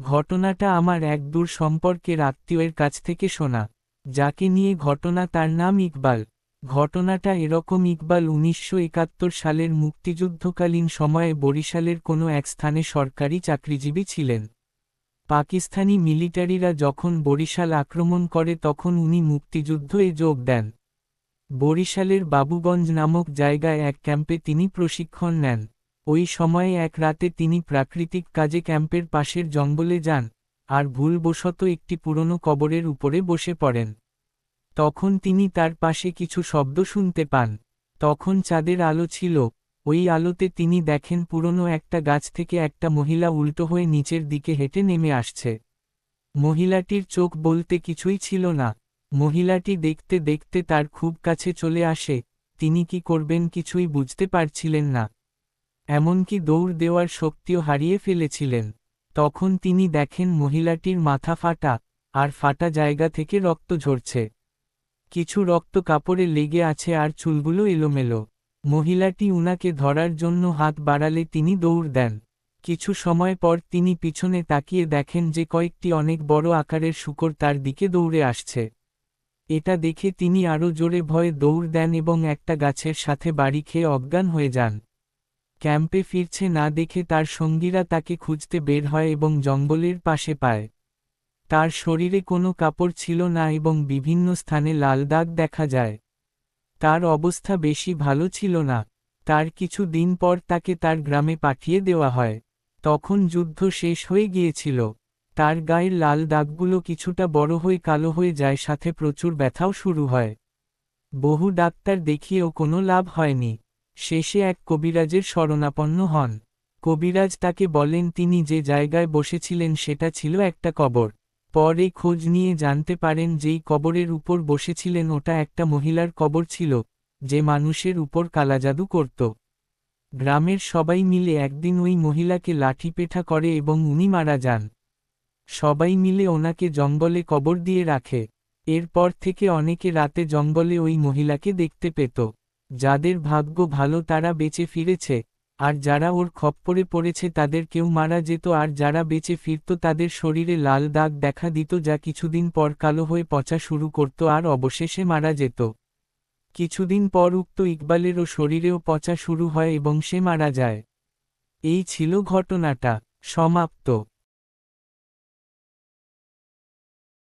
ঘটনাটা আমার এক দূর সম্পর্কের আত্মীয়ের কাছ থেকে শোনা। যাকে নিয়ে ঘটনা তার নাম ইকবাল। ঘটনাটা এরকম, ইকবাল ১৯৭১ সালের মুক্তিযুদ্ধকালীন সময়ে বরিশালের কোনো এক স্থানে সরকারি চাকরিজীবী ছিলেন। পাকিস্তানি মিলিটারিরা যখন বরিশাল আক্রমণ করে তখন উনি মুক্তিযুদ্ধে যোগ দেন। বরিশালের বাবুগঞ্জ নামক জায়গায় এক ক্যাম্পে তিনি প্রশিক্ষণ নেন। ওই সময়ে এক রাতে তিনি প্রাকৃতিক কাজে ক্যাম্পের পাশের জঙ্গলে যান, আর ভুলবশত একটি পুরনো কবরের উপরে বসে পড়েন। তখন তিনি তার পাশে কিছু শব্দ শুনতে পান। তখন চাঁদের আলো ছিল। ওই আলোতে তিনি দেখেন পুরনো একটা গাছ থেকে একটা মহিলা উল্টো হয়ে নিচের দিকে হেঁটে নেমে আসছে। মহিলাটির চোখ বলতে কিছুই ছিল না। মহিলাটি দেখতে দেখতে তার খুব কাছে চলে আসে। তিনি কি করবেন কিছুই বুঝতে পারছিলেন না। এমনকি দৌড় দেওয়ার শক্তিও হারিয়ে ফেলেছিলেন। তখন তিনি দেখেন মহিলাটির মাথা ফাটা, আর ফাটা জায়গা থেকে রক্ত ঝরছে। কিছু রক্ত কাপড়ে লেগে আছে আর চুলগুলো এলোমেলো। মহিলাটি উনাকে ধরার জন্য হাত বাড়ালে তিনি দৌড় দেন। কিছু সময় পর তিনি পিছনে তাকিয়ে দেখেন যে কয়েকটি অনেক বড় আকারের শূকর তার দিকে দৌড়ে আসছে। এটা দেখে তিনি আরও জোরে ভয়ে দৌড় দেন এবং একটা গাছের সাথে বাড়ি খেয়ে অজ্ঞান হয়ে যান। ক্যাম্পে ফিরছে না দেখে তার সঙ্গীরা তাকে খুঁজতে বের হয় এবং জঙ্গলের পাশে পায়। তার শরীরে কোনো কাপড় ছিল না এবং বিভিন্ন স্থানে লাল দাগ দেখা যায়। তার অবস্থা বেশি ভালো ছিল না। তার কিছু দিন পর তাকে তার গ্রামে পাঠিয়ে দেওয়া হয়। তখন যুদ্ধ শেষ হয়ে গিয়েছিল। তার গায়ের লাল দাগগুলো কিছুটা বড় হয়ে কালো হয়ে যায়, সাথে প্রচুর ব্যথাও শুরু হয়। বহু ডাক্তার দেখিয়েও কোনো লাভ হয়নি। শেষে এক কবিরাজের শরণাপন্ন হন। কবিরাজ তাকে বলেন তিনি যে জায়গায় বসেছিলেন সেটা ছিল একটা কবর। পরে খোঁজ নিয়ে জানতে পারেন যেই কবরের উপর বসেছিলেন ওটা একটা মহিলার কবর ছিল, যে মানুষের উপর কালাজাদু করত। গ্রামের সবাই মিলে একদিন ওই মহিলাকে লাঠিপেটা করে এবং উনি মারা যান। সবাই মিলে ওনাকে জঙ্গলে কবর দিয়ে রাখে। এরপর থেকে অনেকে রাতে জঙ্গলে ওই মহিলাকে দেখতে পেত। যাদের ভাগ্য ভালো তারা বেঁচে ফিরেছে, আর যারা ওর খপ্পরে পড়েছে তাদের কেউ মারা যেত, আর যারা বেঁচে ফিরত তাদের শরীরে লাল দাগ দেখা দিত যা কিছুদিন পর কালো হয়ে পচা শুরু করত আর অবশেষে মারা যেত। কিছুদিন পর উক্ত ইকবালেরও শরীরেও পচা শুরু হয় এবং সে মারা যায়। এই ছিল ঘটনাটা। সমাপ্ত।